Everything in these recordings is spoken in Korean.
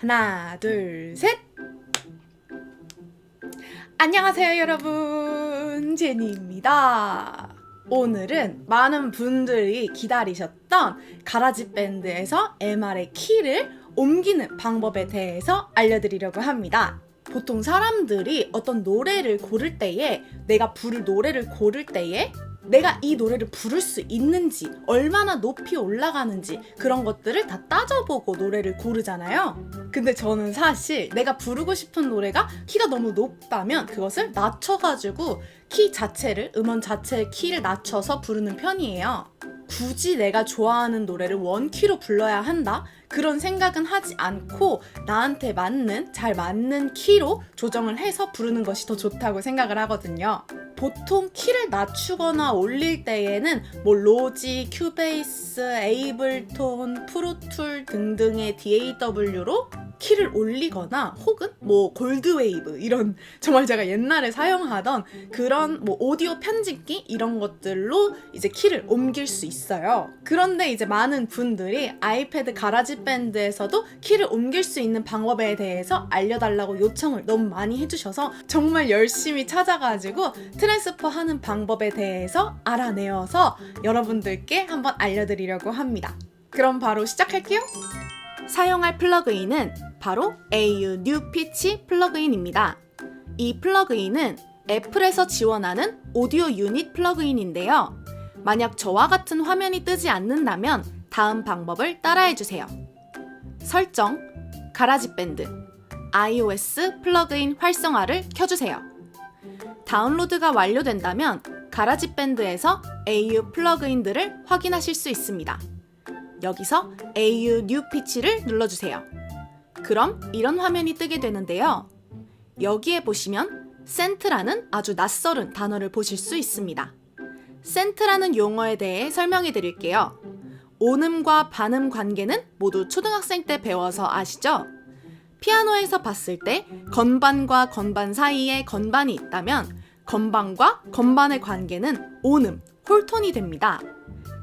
하나, 둘, 셋! 안녕하세요, 여러분. 제니입니다. 오늘은 많은 분들이 기다리셨던 가라지밴드에서 MR의 키를 옮기는 방법에 대해서 알려드리려고 합니다. 보통 사람들이 어떤 노래를 고를 때에, 내가 부를 노래를 고를 때에 내가 이 노래를 부를 수 있는지, 얼마나 높이 올라가는지 그런 것들을 다 따져보고 노래를 고르잖아요. 근데 저는 사실 내가 부르고 싶은 노래가 키가 너무 높다면 그것을 낮춰가지고 키 자체를, 음원 자체의 키를 낮춰서 부르는 편이에요. 굳이 내가 좋아하는 노래를 원키로 불러야 한다? 그런 생각은 하지 않고 나한테 맞는, 잘 맞는 키로 조정을 해서 부르는 것이 더 좋다고 생각을 하거든요. 보통 키를 낮추거나 올릴 때에는 로지, 큐베이스, 에이블톤, 프로툴 등등의 DAW로 키를 올리거나 혹은 골드웨이브 이런 정말 제가 옛날에 사용하던 그런 오디오 편집기 이런 것들로 이제 키를 옮길 수 있어요. 그런데 이제 많은 분들이 아이패드 가라지밴드에서도 키를 옮길 수 있는 방법에 대해서 알려달라고 요청을 너무 많이 해주셔서 정말 열심히 찾아가지고 트랜스퍼 하는 방법에 대해서 알아내어서 여러분들께 한번 알려드리려고 합니다. 그럼 바로 시작할게요. 사용할 플러그인은 바로 AU New Pitch 플러그인입니다. 이 플러그인은 애플에서 지원하는 오디오 유닛 플러그인인데요. 만약 저와 같은 화면이 뜨지 않는다면 다음 방법을 따라해주세요. 설정, 가라지밴드, iOS 플러그인 활성화를 켜주세요. 다운로드가 완료된다면 가라지밴드에서 AU 플러그인들을 확인하실 수 있습니다. 여기서 AU New Pitch를 눌러주세요. 그럼 이런 화면이 뜨게 되는데요. 여기에 보시면 센트라는 아주 낯설은 단어를 보실 수 있습니다. 센트라는 용어에 대해 설명해 드릴게요. 온음과 반음 관계는 모두 초등학생 때 배워서 아시죠? 피아노에서 봤을 때 건반과 건반 사이에 건반이 있다면 건반과 건반의 관계는 온음, 홀톤이 됩니다.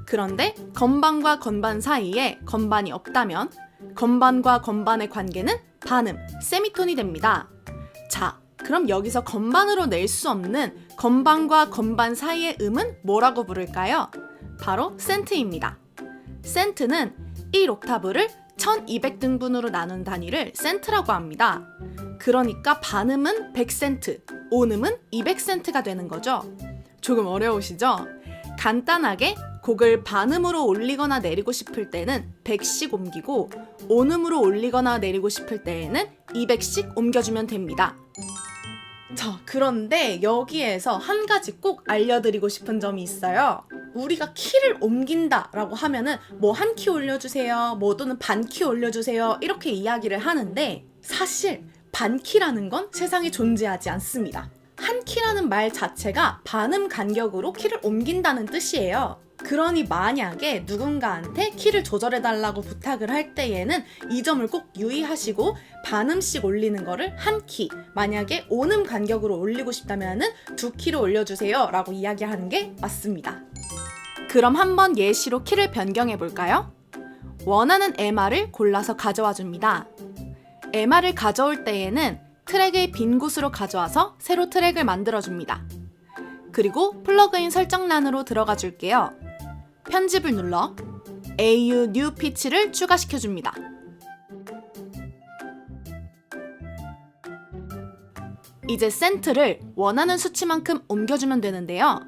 그런데 건반과 건반 사이에 건반이 없다면 건반과 건반의 관계는 반음, 세미톤이 됩니다. 자, 그럼 여기서 건반으로 낼 수 없는 건반과 건반 사이의 음은 뭐라고 부를까요? 바로 센트입니다. 센트는 1옥타브를 1200등분으로 나눈 단위를 센트라고 합니다. 그러니까 반음은 100센트, 온음은 200센트가 되는 거죠. 조금 어려우시죠? 간단하게 곡을 반음으로 올리거나 내리고 싶을 때는 100씩 옮기고 온음으로 올리거나 내리고 싶을 때에는 200씩 옮겨주면 됩니다. 자, 그런데 여기에서 한 가지 꼭 알려드리고 싶은 점이 있어요. 우리가 키를 옮긴다 라고 하면은 한 키 올려주세요, 또는 반 키 올려주세요 이렇게 이야기를 하는데 사실 반키라는 건 세상에 존재하지 않습니다. 한 키라는 말 자체가 반음 간격으로 키를 옮긴다는 뜻이에요. 그러니 만약에 누군가한테 키를 조절해달라고 부탁을 할 때에는 이 점을 꼭 유의하시고 반음씩 올리는 거를 한 키, 만약에 온음 간격으로 올리고 싶다면 2키로 올려주세요 라고 이야기하는 게 맞습니다. 그럼 한번 예시로 키를 변경해 볼까요? 원하는 MR을 골라서 가져와 줍니다. MR을 가져올 때에는 트랙의 빈 곳으로 가져와서 새로 트랙을 만들어줍니다. 그리고 플러그인 설정란으로 들어가 줄게요. 편집을 눌러 AU New Pitch를 추가시켜줍니다. 이제 센트를 원하는 수치만큼 옮겨주면 되는데요.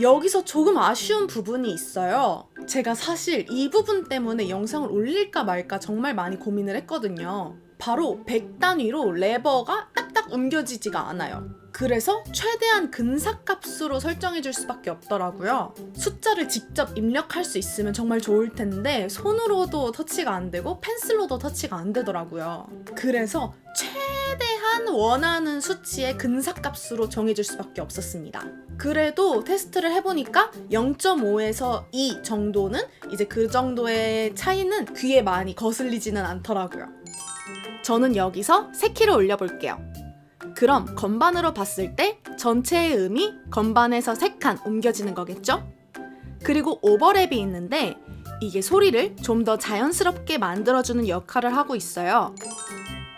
여기서 조금 아쉬운 부분이 있어요. 제가 사실 이 부분 때문에 영상을 올릴까 말까 정말 많이 고민을 했거든요. 바로 100단위로 레버가 딱딱 옮겨지지가 않아요. 그래서 최대한 근사값으로 설정해줄 수밖에 없더라고요. 숫자를 직접 입력할 수 있으면 정말 좋을 텐데 손으로도 터치가 안 되고 펜슬로도 터치가 안 되더라고요. 그래서 최대한 원하는 수치의 근사값으로 정해줄 수밖에 없었습니다. 그래도 테스트를 해보니까 0.5에서 2 정도는 이제 그 정도의 차이는 귀에 많이 거슬리지는 않더라고요. 저는 여기서 3키를 올려볼게요. 그럼 건반으로 봤을 때 전체의 음이 건반에서 3칸 옮겨지는 거겠죠? 그리고 오버랩이 있는데 이게 소리를 좀 더 자연스럽게 만들어주는 역할을 하고 있어요.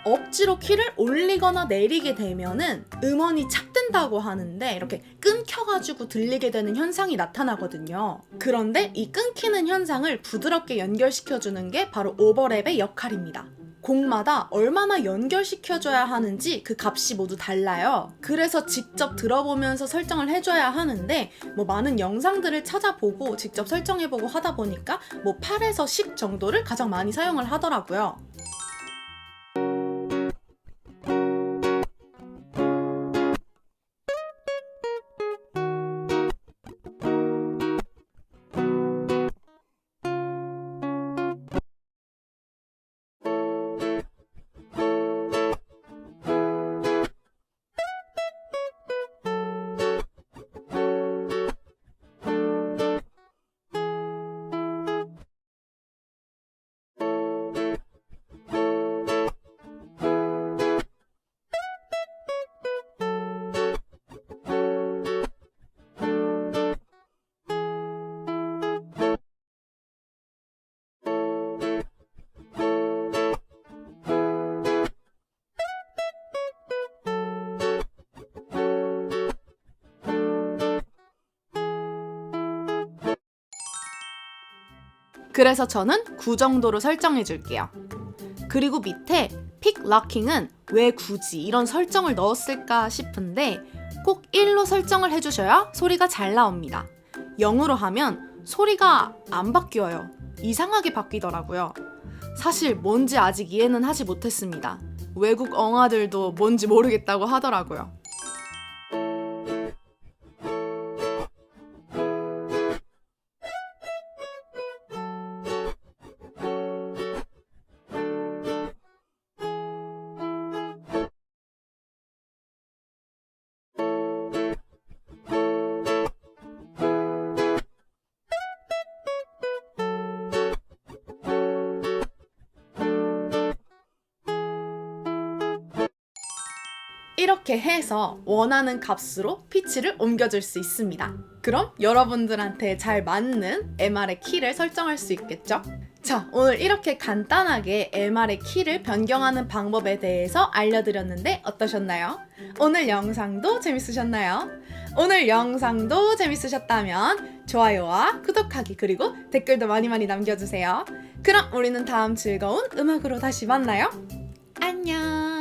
억지로 키를 올리거나 내리게 되면은 음원이 착된다고 하는데 이렇게 끊겨가지고 들리게 되는 현상이 나타나거든요. 그런데 이 끊기는 현상을 부드럽게 연결시켜주는 게 바로 오버랩의 역할입니다. 곡마다 얼마나 연결시켜줘야 하는지 그 값이 모두 달라요. 그래서 직접 들어보면서 설정을 해줘야 하는데 많은 영상들을 찾아보고 직접 설정해보고 하다 보니까 8에서 10 정도를 가장 많이 사용을 하더라고요. 그래서 저는 9 정도로 설정해 줄게요. 그리고 밑에 픽 락킹은 왜 굳이 이런 설정을 넣었을까 싶은데 꼭 1로 설정을 해주셔야 소리가 잘 나옵니다. 0으로 하면 소리가 안 바뀌어요. 이상하게 바뀌더라고요. 사실 뭔지 아직 이해는 하지 못했습니다. 외국 엉아들도 뭔지 모르겠다고 하더라고요. 이렇게 해서 원하는 값으로 피치를 옮겨줄 수 있습니다. 그럼 여러분들한테 잘 맞는 MR의 키를 설정할 수 있겠죠? 자, 오늘 이렇게 간단하게 MR의 키를 변경하는 방법에 대해서 알려드렸는데 어떠셨나요? 오늘 영상도 재밌으셨나요? 오늘 영상도 재밌으셨다면 좋아요와 구독하기 그리고 댓글도 많이 남겨주세요. 그럼 우리는 다음 즐거운 음악으로 다시 만나요. 안녕!